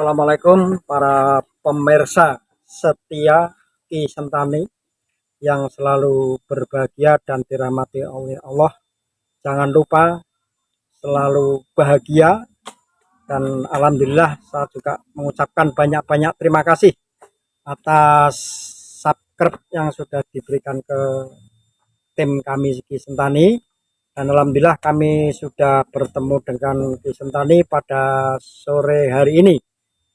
Assalamualaikum para pemirsa setia Ki Sentani yang selalu berbahagia dan dirahmati oleh Allah. Jangan lupa selalu bahagia, dan alhamdulillah saya juga mengucapkan banyak-banyak terima kasih atas subscribe yang sudah diberikan ke tim kami Ki Sentani. Dan alhamdulillah kami sudah bertemu dengan Ki Sentani pada sore hari ini.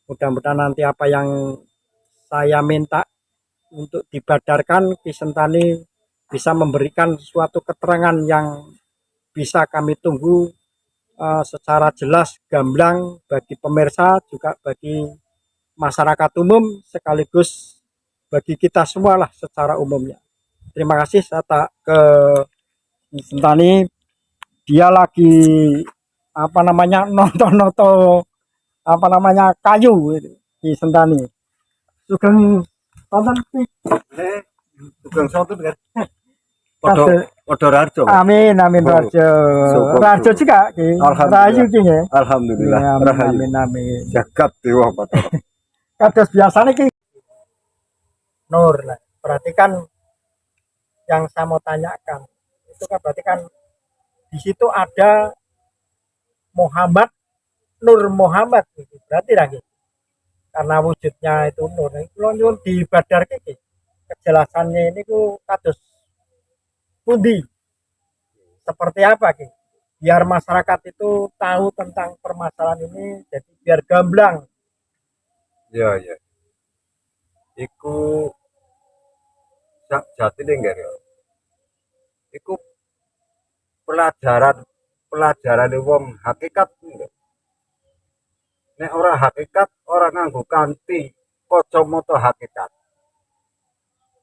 Mudah-mudahan nanti apa yang saya minta untuk dibadarkan, Ki Sentani bisa memberikan suatu keterangan yang bisa kami tunggu secara jelas, gamblang bagi pemirsa, juga bagi masyarakat umum, sekaligus bagi kita semua lah secara umumnya. Terima kasih. Saya tak ke Ki Sentani, dia lagi nonton kayu Ki Sentani. Sugeng tonton Sugeng Sontun kan. Podo Rarjo. Amin Rarjo. Rarjo juga Ki. Rayu Ki ya. Alhamdulillah. Amin. Jagat dewa Bathara. Kados biasane Ki. Nur lah. Berarti kan yang saya mau tanyakan itu kan berarti kan di situ ada Muhammad, Nur Muhammad gitu. Berarti lagi karena wujudnya itu nur. Kalau nyuwun dibadarke iki kejelasannya ini ku kados pundi, seperti apa Ki, biar masyarakat itu tahu tentang permasalahan ini, jadi biar gamblang. Ya. Iku sak jatine nggih ya. Iku pelajaran wong hakikat nggih. Nek ora hakikat, ora nganggo kanthi kacamata hakikat,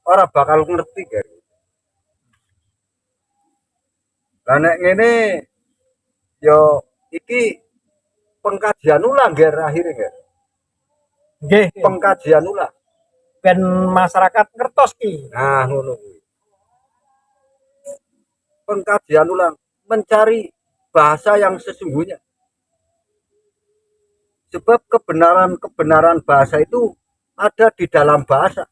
ora bakal ngerti kan. Lah nek ngene yo iki pengkajian ulang nggih akhire nggih. Nggih, Pengkajian ulang ben masyarakat ngertos Ki. nah ngono kuwi. Pengkajian ulang, mencari bahasa yang sesungguhnya. Sebab kebenaran bahasa itu ada di dalam bahasa.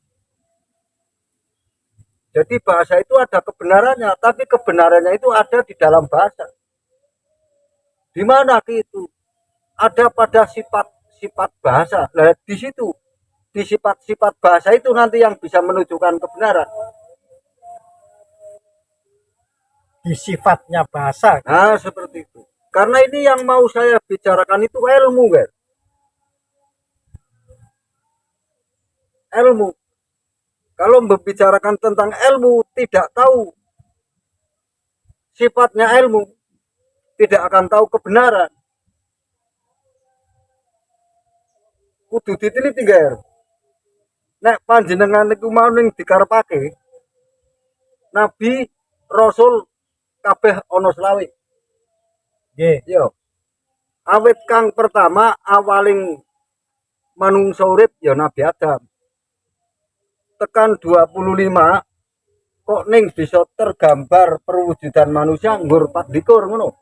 Jadi bahasa itu ada kebenarannya, tapi kebenarannya itu ada di dalam bahasa. Di mana itu? Ada pada sifat-sifat bahasa. Nah, di situ, di sifat-sifat bahasa itu nanti yang bisa menunjukkan kebenaran. Di sifatnya bahasa. Nah, seperti itu. Karena ini yang mau saya bicarakan itu ilmu, kan? Ilmu. Kalau membicarakan tentang ilmu, tidak tahu sifatnya ilmu, tidak akan tahu kebenaran. Kudu diteliti, guys. Nek panjenengan niku mau ning dikarepake Nabi Rasul kabeh ana selawe. Nggih. Yo. Awit kang pertama awaling manungsa urip ya Nabi Adam. Tekan 25 kok ning bisa tergambar perwujudan manusia nggur 24 ngono.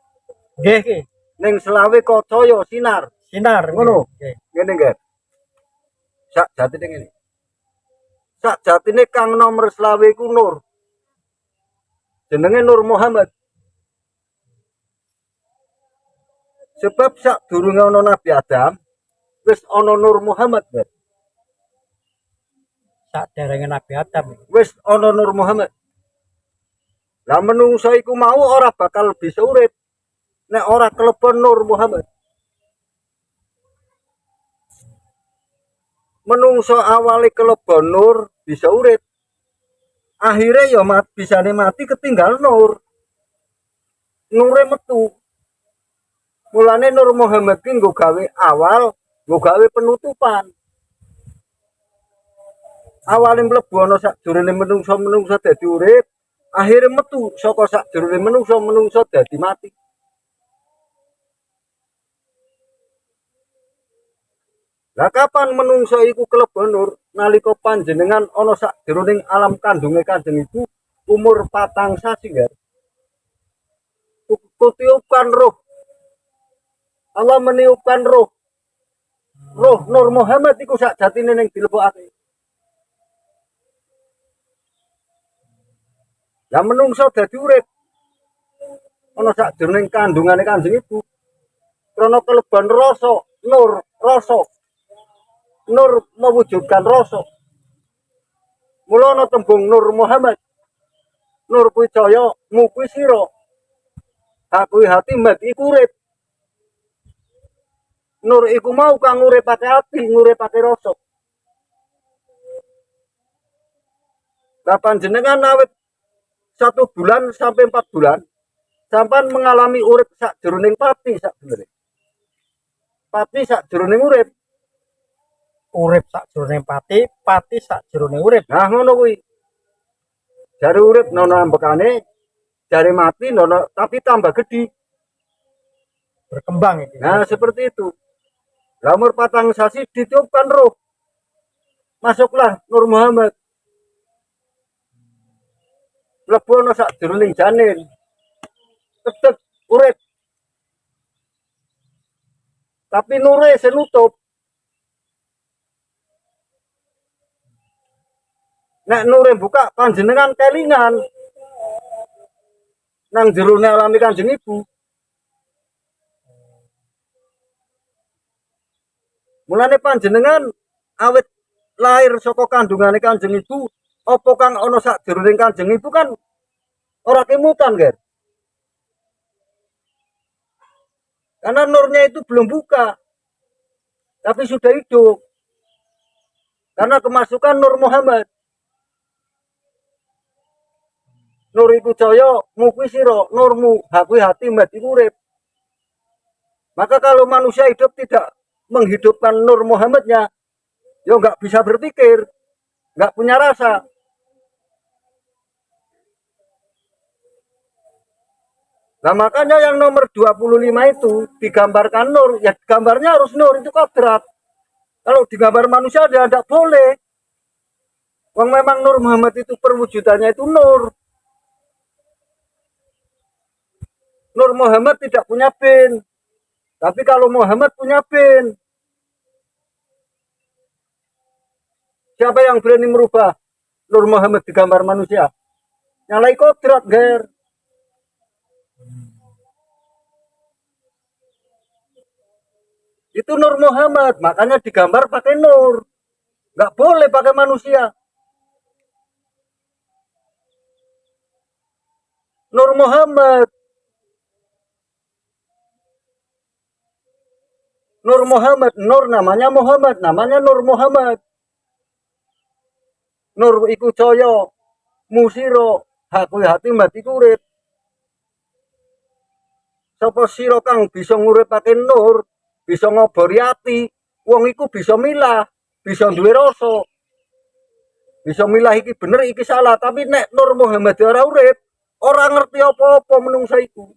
Nggih. Ning selawe kok cahya sinar ngono. Nggih. Ngene nggih. Sak jatine ngene. Sak jatine kang nomor selawe iku nur. Jenenge Nur Muhammad. Sebab sak durunge ana Nabi Adam wis ana Nur Muhammad, Mbak. Sak derenge Nabi Adam. Wis ana Nur Muhammad. Lah menungso iku mau ora bakal bisa urip nek ora kelebon Nur Muhammad. Menungso awale kelebon nur bisa urip. Akhirnya ya bisane mati ketinggal nur. Nure metu. Mulane Nur Muhammad ki nggo gawe awal, nggo gawe penutupan. Awale mlebu ana sakjroning menungso dadi urip, akhire metu saka sakjroning menungso dadi mati. Lah kapan menungso iku kelebon nur? Nalika panjenengan ana sakjroning alam kandunge Kanjeng Ibu umur 4 sasi, Gar. Kutiupkan roh. Allah meniupkan roh. Roh Nur Muhammad iku sak jatine ning dilebokake. Lah menungso dadi urip ana sak jroning kandungane Kanjeng Ibu. Krana keleban rasa, nur, rasa. Nur mewujudkan rasa. Mula ana tembung Nur Muhammad. Nur kuwi cahya, mu kuwi sira. Aku hati mbak iku urip. Nur iku mau kang nguripake ati, nguripake rasa. Lah panjenengan awit 1 bulan sampai 4 bulan sampan mengalami urip sak jroning pati sak bener. Pati sak jroning urip. Urip sakjroning pati, pati sakjroning urip. Nah ngono kuwi. Jare urip nono ambekane, jare mati nono tapi tambah gede. Berkembang iki. Nah seperti itu. Lah umur 4 sasi ditiupkan roh. Masuklah Nur Muhammad. Mlebu ana sak jroning janin. Tetep urip. Tapi nure senutup. Nek nure buka panjenengan kelingan. Nang jerone alami Kanjeng Ibu. Mulane panjenengan awit lahir saka kandungane Kanjeng Ibu, apa kang ana sak jroning Kanjeng Ibu kan ora kemutan, Ger. Karena nurnya itu belum buka. Tapi sudah hidup. Karena kemasukan Nur Muhammad. Nur iku cahya, mu kuwi sira, nurmu, aku hati mbati urip. Maka kalau manusia hidup tidak menghidupkan Nur Muhammadnya, ya nggak bisa berpikir, nggak punya rasa. Nah makanya yang nomor 25 itu digambarkan nur, ya gambarnya harus nur, itu kodrat. Kalau digambar manusia dia tidak boleh. Wong memang Nur Muhammad itu perwujudannya itu nur. Nur Muhammad tidak punya bin. Tapi kalau Muhammad punya bin. Siapa yang berani merubah Nur Muhammad di gambar manusia? Nyalai kodrat, Ger. Itu Nur Muhammad, makanya digambar pakai nur. Nggak boleh pakai manusia. Nur Muhammad. Nur Muhammad, Nur namanya Muhammad, namanya Nur Muhammad. Nur iku cahya, musiro, aku hati mati urip. Sapa sira kang bisa nguripake nur, bisa ngobori ati, wong iku bisa milah, bisa duwe rasa. Bisa milah iki bener iki salah, tapi nek Nur Muhammad ora urip, ora ngerti apa-apa menungsa iku.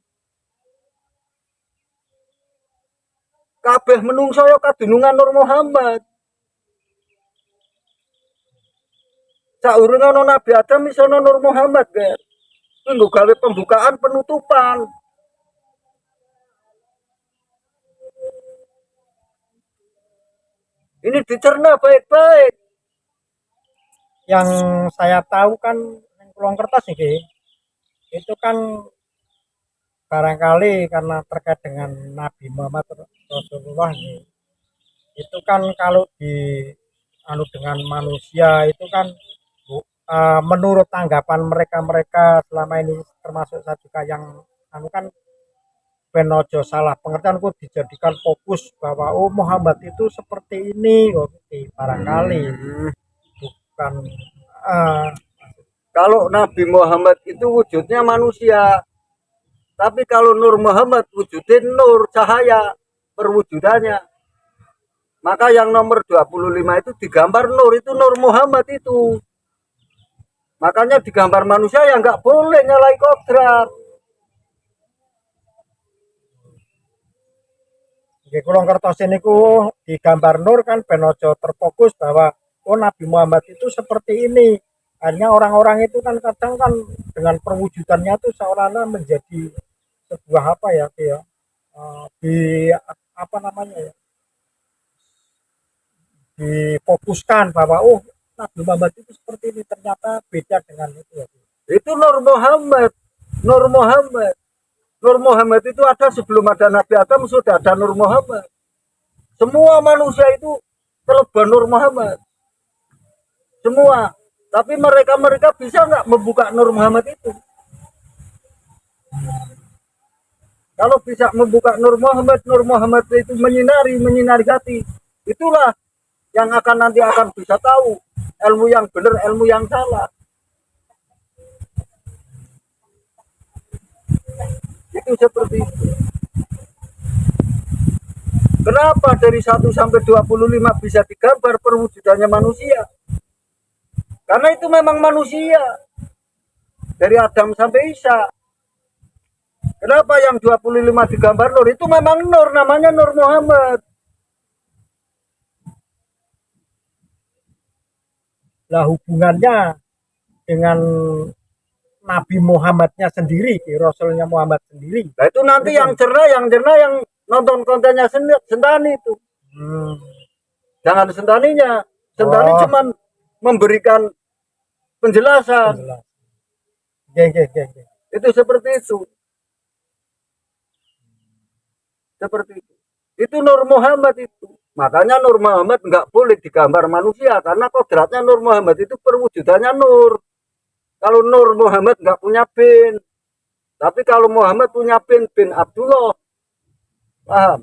Kabeh menungsa ya kadunungan Nur Muhammad. Saurunge ana Nabi Adam iso ana Nur Muhammad, Ger. Nggo gawe pembukaan penutupan. Ini dicerna baik-baik. Yang saya tahu kan yang Pulau Kertas ini, itu kan barangkali karena terkait dengan Nabi Muhammad Rasulullah ini, itu kan kalau di anu dengan manusia itu kan menurut tanggapan mereka selama ini, termasuk saya juga yang anu kan ben ojo salah pengertianku dijadikan fokus bahwa oh Muhammad itu seperti ini, oke barangkali bukan kalau Nabi Muhammad itu wujudnya manusia. Tapi kalau Nur Muhammad wujudnya nur, cahaya perwujudannya. Maka yang nomor 25 itu digambar nur, itu Nur Muhammad itu. Makanya digambar manusia yang nggak boleh nyalai kodrat. di Kulon Kertos ini ku digambar nur kan ben ojo terfokus bahwa oh Nabi Muhammad itu seperti ini. Akhirnya orang-orang itu kan kadang kan dengan perwujudannya itu seolah-olah menjadi sebuah apa ya, di apa namanya ya, difokuskan bahwa oh Nabi Muhammad itu seperti ini, ternyata beda dengan itu ya. Itu Nur Muhammad. Nur Muhammad. Nur Muhammad itu ada sebelum ada Nabi Adam, sudah ada Nur Muhammad. Semua manusia itu kelebihan Nur Muhammad. Semua. Tapi mereka bisa nggak membuka Nur Muhammad itu? Kalau bisa membuka Nur Muhammad itu menyinari hati. Itulah yang nanti akan bisa tahu ilmu yang benar, ilmu yang salah. Itu seperti itu. Kenapa dari 1 sampai 25 bisa digambar perwujudannya manusia? Karena itu memang manusia. Dari Adam sampai Isa. Kenapa yang 25 digambar Nur? Itu memang Nur, namanya Nur Muhammad. Lah hubungannya dengan Nabi Muhammadnya sendiri, Rasulnya Muhammad sendiri. Nah itu nanti yang cerna yang nonton kontennya Sentani itu. Jangan Sentaninya. Sentani cuman memberikan penjelasan. Itu seperti itu. Seperti itu. Itu Nur Muhammad itu. Makanya Nur Muhammad nggak boleh digambar manusia karena kodratnya Nur Muhammad itu perwujudannya Nur. Kalau Nur Muhammad nggak punya bin, tapi kalau Muhammad punya bin Abdullah, paham?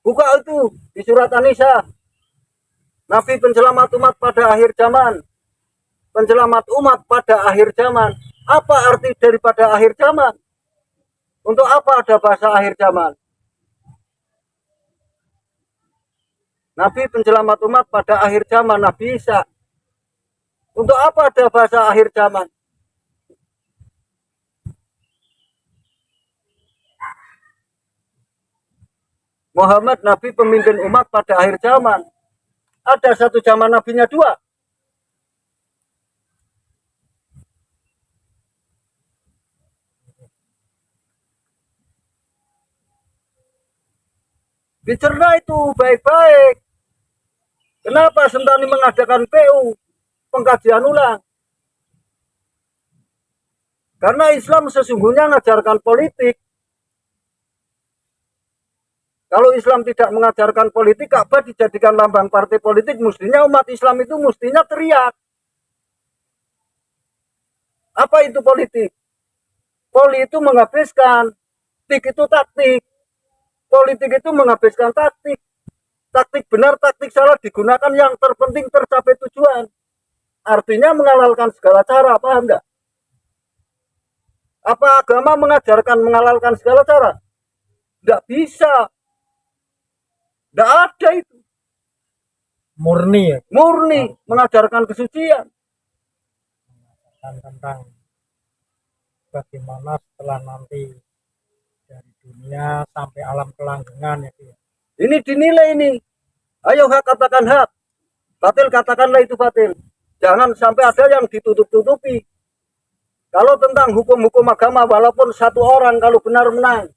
Buka itu di surat An-Nisa. Nabi penyelamat umat pada akhir zaman. Penyelamat umat pada akhir zaman. Apa arti daripada akhir zaman? Untuk apa ada bahasa akhir zaman? Nabi penyelamat umat pada akhir zaman, Nabi Isa. Untuk apa ada bahasa akhir zaman? Muhammad Nabi pemimpin umat pada akhir zaman. Ada satu zaman nabinya dua. Dicerna itu baik-baik. Kenapa Sentani mengadakan PU, pengkajian ulang? Karena Islam sesungguhnya mengajarkan politik. Kalau Islam tidak mengajarkan politik, Ka'bah dijadikan lambang partai politik, mestinya umat Islam itu mestinya teriak. Apa itu politik? Poli itu menghabiskan, tik itu taktik. Politik itu menghabiskan taktik. Taktik benar, taktik salah digunakan, yang terpenting tercapai tujuan. Artinya menghalalkan segala cara, paham enggak? Apa agama mengajarkan menghalalkan segala cara? Enggak bisa. Enggak ada itu. Murni ya. Murni mengajarkan kesucian. Tentang bagaimana setelah nanti dari dunia sampai alam kelanggengan ya. Ini dinilai ini. Ayo hak katakan hak. Batil katakanlah itu batil. Jangan sampai ada yang ditutup-tutupi. Kalau tentang hukum-hukum agama, walaupun satu orang kalau benar menang.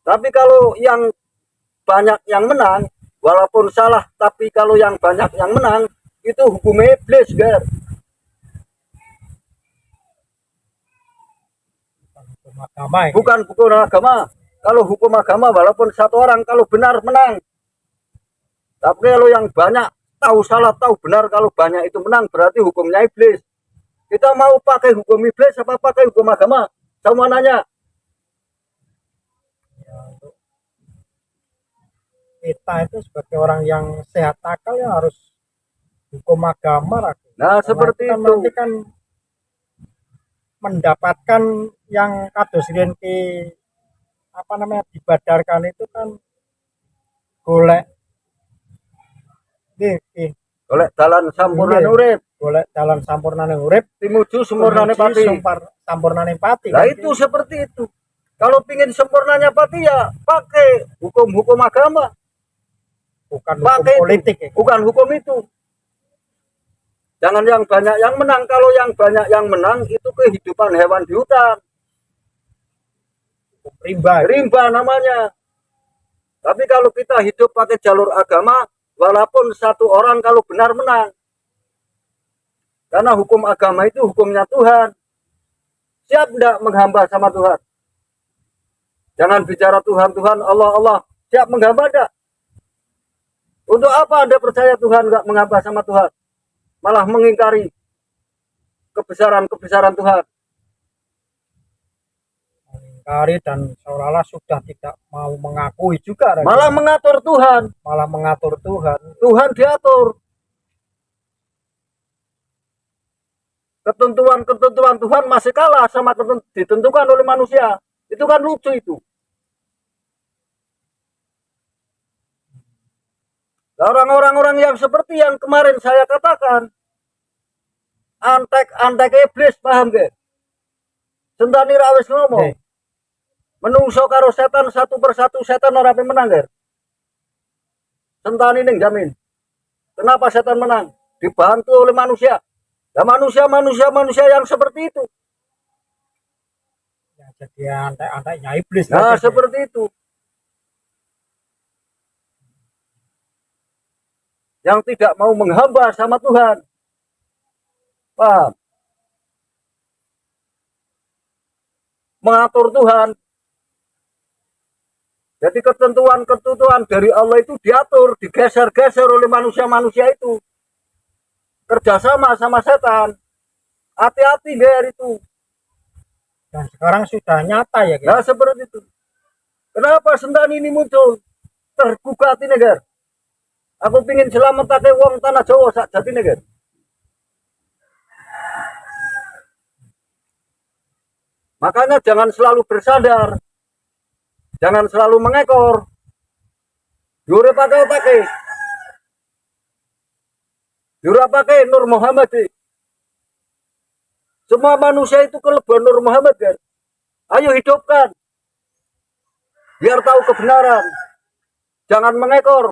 Tapi kalau yang banyak yang menang, walaupun salah, tapi kalau yang banyak yang menang, itu hukumnya iblis, gar. Bukan hukum agama. Kalau hukum agama, walaupun satu orang kalau benar menang. Tapi kalau yang banyak tahu salah, tahu benar, kalau banyak itu menang, berarti hukumnya iblis. Kita mau pakai hukum iblis apa pakai hukum agama? Sama nanya. Kita itu sebagai orang yang sehat akal ya harus hukum agama. Nah, seperti itu. Nanti kan mendapatkan yang kados rinki apa namanya dibadarkan itu kan golek golek dalan sampurnane urip, golek dalan sampurnane urip tinuju sempurnane pati. Sampurnane pati. Nah itu seperti itu. Kalau pingin sempurnanya pati ya pakai hukum-hukum agama. Bukan pakai hukum politik ya. Bukan hukum itu. Jangan yang banyak yang menang. Kalau yang banyak yang menang itu kehidupan hewan di hutan. Rimba. Rimba namanya. Tapi kalau kita hidup pakai jalur agama, walaupun satu orang kalau benar menang. Karena hukum agama itu hukumnya Tuhan. Siap tidak menghamba sama Tuhan? Jangan bicara Tuhan, Tuhan, Allah, Allah. Siap menghamba tidak? Untuk apa Anda percaya Tuhan nggak menghamba sama Tuhan? Malah mengingkari kebesaran-kebesaran Tuhan. Mengingkari dan seolah-olah sudah tidak mau mengakui juga. Malah mengatur Tuhan. Malah mengatur Tuhan. Tuhan diatur. Ketentuan-ketentuan Tuhan masih kalah sama ditentukan oleh manusia. Itu kan lucu itu. Orang-orang yang seperti yang kemarin saya katakan, antek iblis, paham gak? Sentani rawis ngomong. Menungso karo setan satu persatu setan ora menang gak? Sentani ning jamin. Kenapa setan menang? Dibantu oleh manusia. Ya manusia yang seperti itu. Ya, jadi antek-anteknya iblis. Nah, seperti itu. Yang tidak mau menghamba sama Tuhan. Paham? Mengatur Tuhan. Jadi ketentuan-ketentuan dari Allah itu diatur, digeser-geser oleh manusia-manusia itu. Kerjasama sama setan. Hati-hati Ger itu. Dan sekarang sudah nyata ya. Nah seperti itu. Kenapa Sentani ini muncul? Tergugah hati Ger. Aku pingin selamat pakai uang tanah Jawa sak jati Ger. Makanya jangan selalu bersandar. Jangan selalu mengekor. Jure pakai. Jura pakai Nur Muhammad. Semua manusia itu kelebihan Nur Muhammad kan. Ayo hidupkan. Biar tahu kebenaran. Jangan mengekor.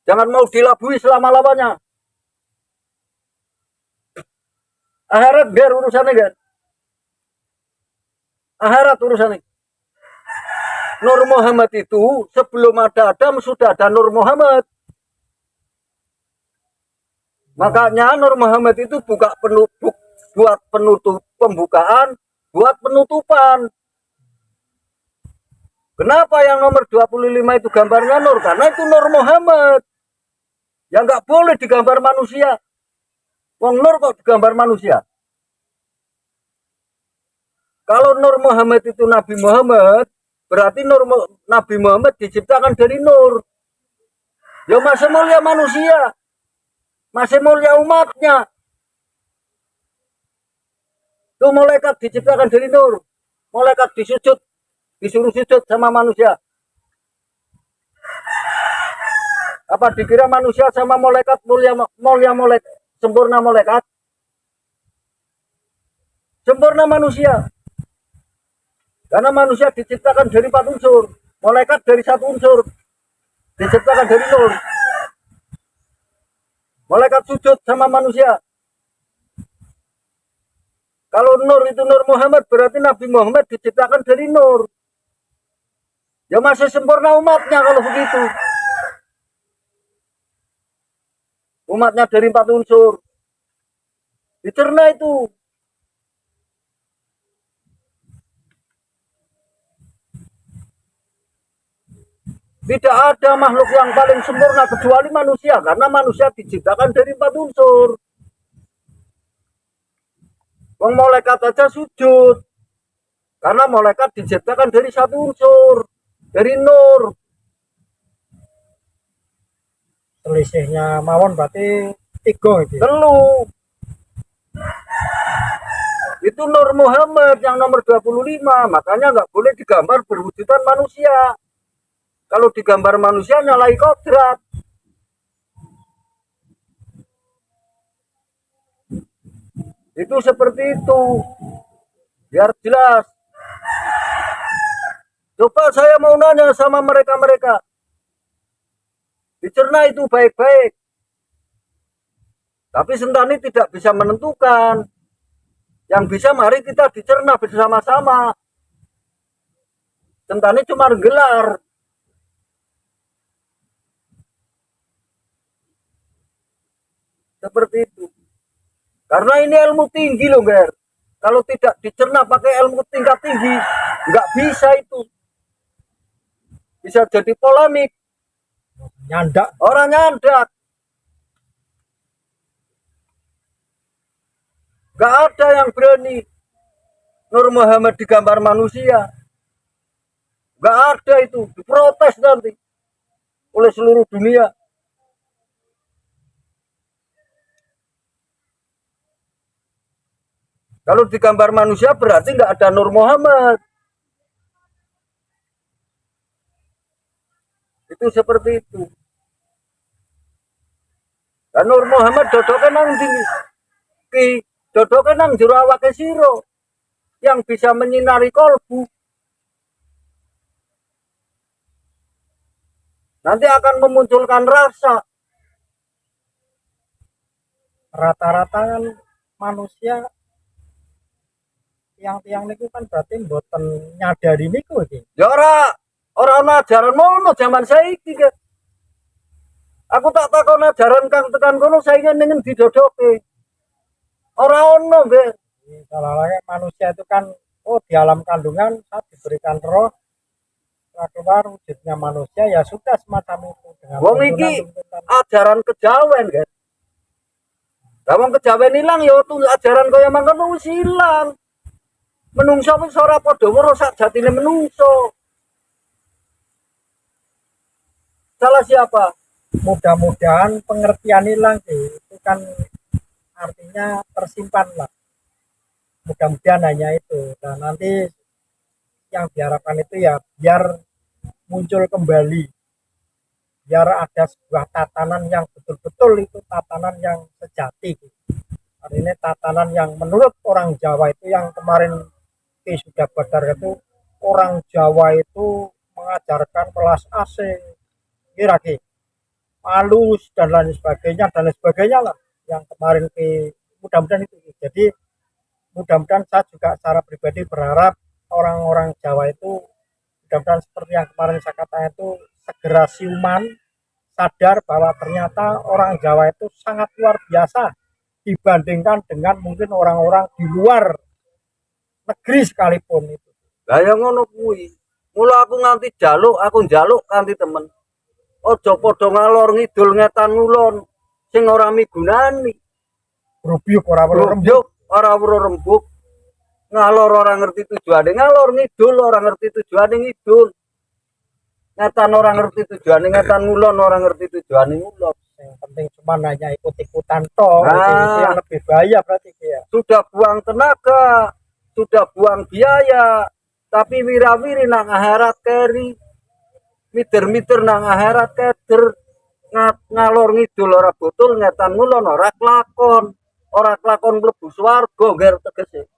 Jangan mau dilabui selama-lamanya. Akhirat biar urusannya kan. Akhirat urusannya. Nur Muhammad itu sebelum ada Adam sudah ada Nur Muhammad. Makanya Nur Muhammad itu buat penutup pembukaan, buat penutupan. Kenapa yang nomor 25 itu gambarnya Nur? Karena itu Nur Muhammad. Ya nggak boleh digambar manusia. Wong Nur kok digambar manusia? Kalau Nur Muhammad itu Nabi Muhammad, berarti Nabi Muhammad diciptakan dari Nur. Ya masih mulia manusia. Masih mulia umatnya. Itu malaikat diciptakan dari Nur. Malaikat disuruh sujud sama manusia. Apa dikira manusia sama malaikat mulia malaikat, sempurna malaikat? Sempurna manusia. Karena manusia diciptakan dari 4 unsur. Malaikat dari 1 unsur. Diciptakan dari Nur. Malaikat sujud sama manusia. Kalau Nur itu Nur Muhammad, berarti Nabi Muhammad diciptakan dari Nur. Ya masih sempurna umatnya kalau begitu. Umatnya dari 4 unsur. Dicerna itu. Tidak ada makhluk yang paling sempurna kecuali manusia. Karena manusia diciptakan dari 4 unsur. Wong malaikat aja sujud. Karena malaikat diciptakan dari 1 unsur. Dari Nur. Selisihnya mawon berarti 3 itu. Telu. Itu Nur Muhammad yang nomor 25. Makanya nggak boleh digambar berwujudan manusia. Kalau digambar manusia nyalai kodrat. Itu seperti itu. Biar jelas. Coba saya mau nanya sama mereka-mereka. Dicerna itu baik-baik. Tapi Sentani tidak bisa menentukan. Yang bisa mari kita dicerna bersama-sama. Sentani cuma gelar. seperti itu. Karena ini ilmu tinggi loh, Ger. Kalau tidak dicerna pakai ilmu tingkat tinggi, nggak bisa itu. Bisa jadi polemik. Nyandak. Orang nyandak. Nggak ada yang berani Nur Muhammad digambar manusia. Nggak ada itu. Diprotes nanti oleh seluruh dunia. Kalau digambar manusia berarti nggak ada Nur Muhammad. Itu seperti itu. Dan Nur Muhammad dodoke nang ndi ki dodoke nang jero awake sira yang bisa menyinari kolbu. Nanti akan memunculkan rasa. Rata-rata kan manusia tiang-tiang niku kan berarti mboten nyadari niku iki. Ya ora ana ajaran mono zaman saiki ke. Aku tak takon ajaran kang tekan kono saiki ning ndi dodoke. Ora ono, Nggih. Soalnya manusia itu kan di alam kandungan saat diberikan roh keluar wujudnya manusia ya sudah semacam itu dengan Wong iki ajaran kejawen, guys. Lah wong kejawen ilang ya ajaran kaya mangkono wis ilang. Menungso wis ora padha weruh sak jatine menungso. Salah siapa? mudah-mudahan pengertian hilang itu kan artinya tersimpan lah, mudah-mudahan hanya itu. Dan nanti yang diharapkan itu ya biar muncul kembali, biar ada sebuah tatanan yang betul-betul itu tatanan yang sejati. Artinya tatanan yang menurut orang Jawa itu yang kemarin sudah badar itu, orang Jawa itu mengajarkan kelas asing kira-kira halus dan lain sebagainya lah yang kemarin mudah-mudahan itu. Jadi mudah-mudahan saya juga secara pribadi berharap orang-orang Jawa itu mudah-mudahan seperti yang kemarin saya katakan itu segera siuman, sadar bahwa ternyata orang Jawa itu sangat luar biasa dibandingkan dengan mungkin orang-orang di luar negeri sekalipun itu. Lah ya ngono kuwi. Mula aku nganti aku njaluk kanthi temen. Aja padha ngalor ngidul ngetan ngulon sing ora migunani. Rubyuk ora rembuk, ora weruh rembuk. Ngalor ora ngerti tujuane ngalor, ngidul ora ngerti tujuane ngidul. Ngetan ora ngerti tujuane ngetan ngulon ora ngerti tujuane ngulon. Yang penting cuma hanya ikut-ikutan toh. Itu yang lebih bahaya berarti ya. Sudah buang tenaga, sudah buang biaya, tapi wirawiri nang akhirat keri. Miter-miter nang akhirat keder, ngalor ngidul ora betul, ngetan ngulon ora kelakon mlebu swarga ger tegese.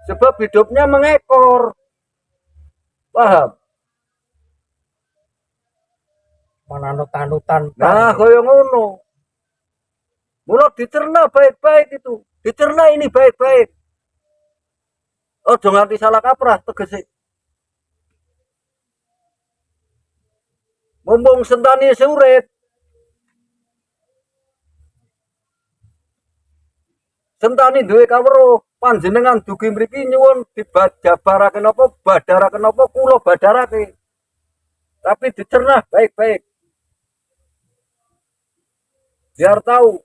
Sebab hidupnya mengekor. Paham? Mananut-anutan. Nah, kaya ngono. Mula dicerna baik-baik itu. Dicerna ini baik-baik. Ojo nganti salah kaprah tegese. Mumpung sentani urip. Sentani duwe kawruh, panjenengan dugi mriki nyuwun dibajabaraken apa badaraken apa kula badarake. Tapi dicerna baik-baik. Biar tahu,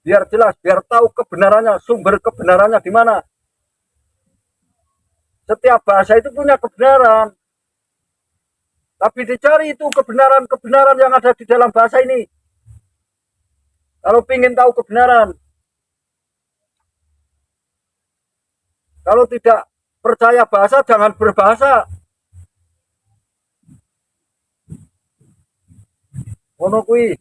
biar jelas, biar tahu kebenarannya, sumber kebenarannya di mana. Setiap bahasa itu punya kebenaran. Tapi dicari itu kebenaran-kebenaran yang ada di dalam bahasa ini. Kalau ingin tahu kebenaran. Kalau tidak percaya bahasa, jangan berbahasa. Ngono kuwi.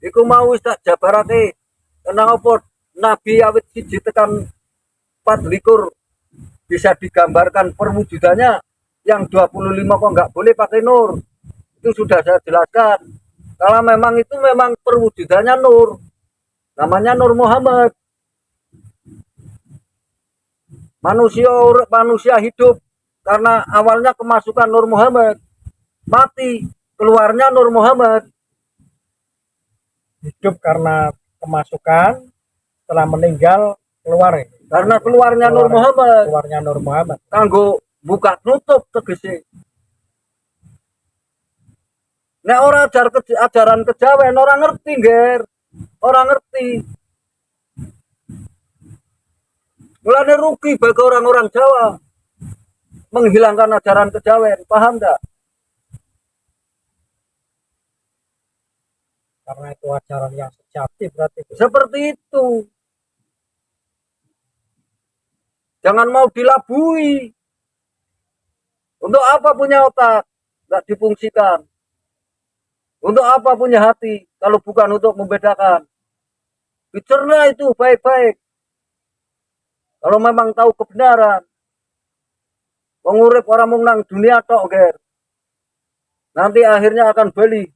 Iku mau wis tak jabarake. Kenang apa Nabi awit 1 tekan 24 bisa digambarkan perwujudannya. Yang 25 kok nggak boleh pakai nur. Itu sudah saya jelaskan. Kalau memang itu memang perwujudannya nur. Namanya Nur Muhammad. Manusia hidup karena awalnya kemasukan Nur Muhammad. Mati, keluarnya Nur Muhammad. hidup karena kemasukan, setelah meninggal keluar. Karena keluarnya Nur Muhammad. Keluarnya Nur Muhammad. Kanggo buka nutup tegese. Nek ora ajaran kejawen orang ngerti, Ger. Orang ngerti. Mulane rugi bagi orang-orang Jawa menghilangkan ajaran kejawen, paham enggak? Karena itu ajaran yang sejati berarti. Seperti itu. Jangan mau dilabui. Untuk apa punya otak? Enggak difungsikan. Untuk apa punya hati kalau bukan untuk membedakan? Dicerna itu baik-baik. Kalau memang tahu kebenaran. Pengurip orang mung nang dunia tok, Ger. Nanti akhirnya akan balik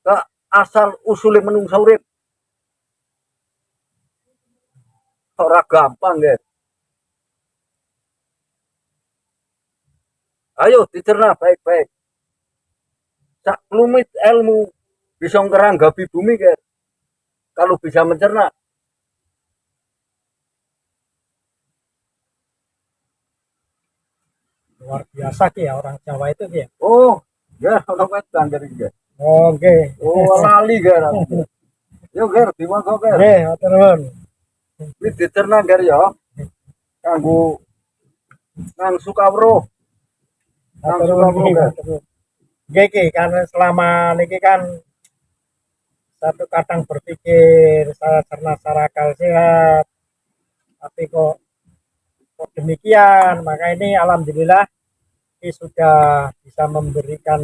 ke asal usulnya menungsa urip. Ora gampang, Ger. Ayo dicerna baik-baik. Sak lumit ilmu bisa ngeranggapi bumi, Ger. Kalau bisa mencerna. Luar biasa ki ya orang Jawa itu ki ya. Oh, ya orang wedan dari Ger. Oke. Oh, lali, Ger. Yo, Ger, dimangko, Ger. Nggih, matur nuwun. Wis dicerna, Ger ya. Kanggo nang Sukawruh. Nang Matur Sukawruh, nuwun. Ger. Nggih ki kan selama niki kan satu kadang berpikir saya cerna secara akal sehat, tapi kok demikian. Maka ini alhamdulillah ini sudah bisa memberikan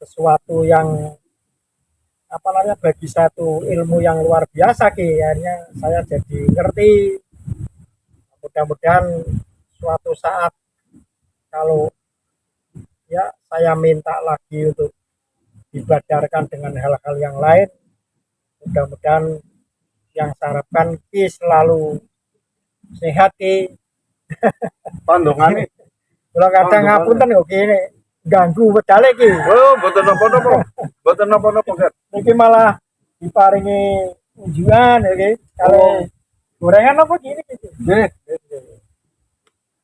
sesuatu yang apa namanya bagi satu ilmu yang luar biasa ki. Akhirnya saya jadi ngerti. Mudah-mudahan suatu saat kalau ya saya minta lagi untuk dibadarkan dengan hal-hal yang lain, mudah-mudahan yang saya harapkan ki selalu sehat ki. Pandongane. Kalau kadang ngapunten kok kene ganggu wedale ki. Oh, mboten napa-napa. Mboten napa-napa, Ger. Niki malah diparingi unjuan ya ki. Kalau gorengan apa gini gitu. Nggih.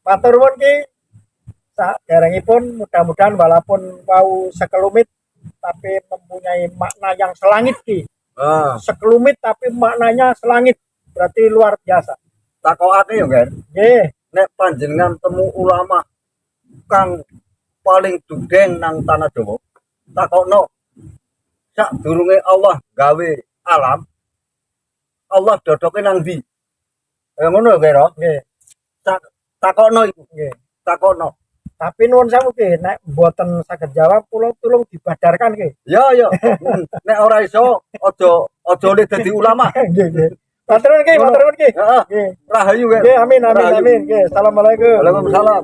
Matur nuwun ki. Saderengipun mudah-mudahan walaupun mau sekelumit tapi mempunyai makna yang selangit ki. Ah, Sekelumit tapi maknanya selangit. Berarti luar biasa. takokake yo, Ger. Nggih. Nek panjenengan temu ulama kang paling dugeng nang tanah Jawa, takokno. Sadurunge Allah gawe alam, Allah dodoke nang ndi? Ngono Ger. Nggih. Takokno iku. Nggih. Takokno. Tapi nuwun sewu ki, nek mboten saged jawab kula tulung dibadarkan ki. Ya, ya. Nek ora iso aja le dadi ulama. Nggih, nggih. Matur nuwun ki, matur nuwun ki. Heeh. Nggih. Rahayu, Ger. Nggih, amin amin Rahayu. amin. Nggih, assalamualaikum. Waalaikumsalam.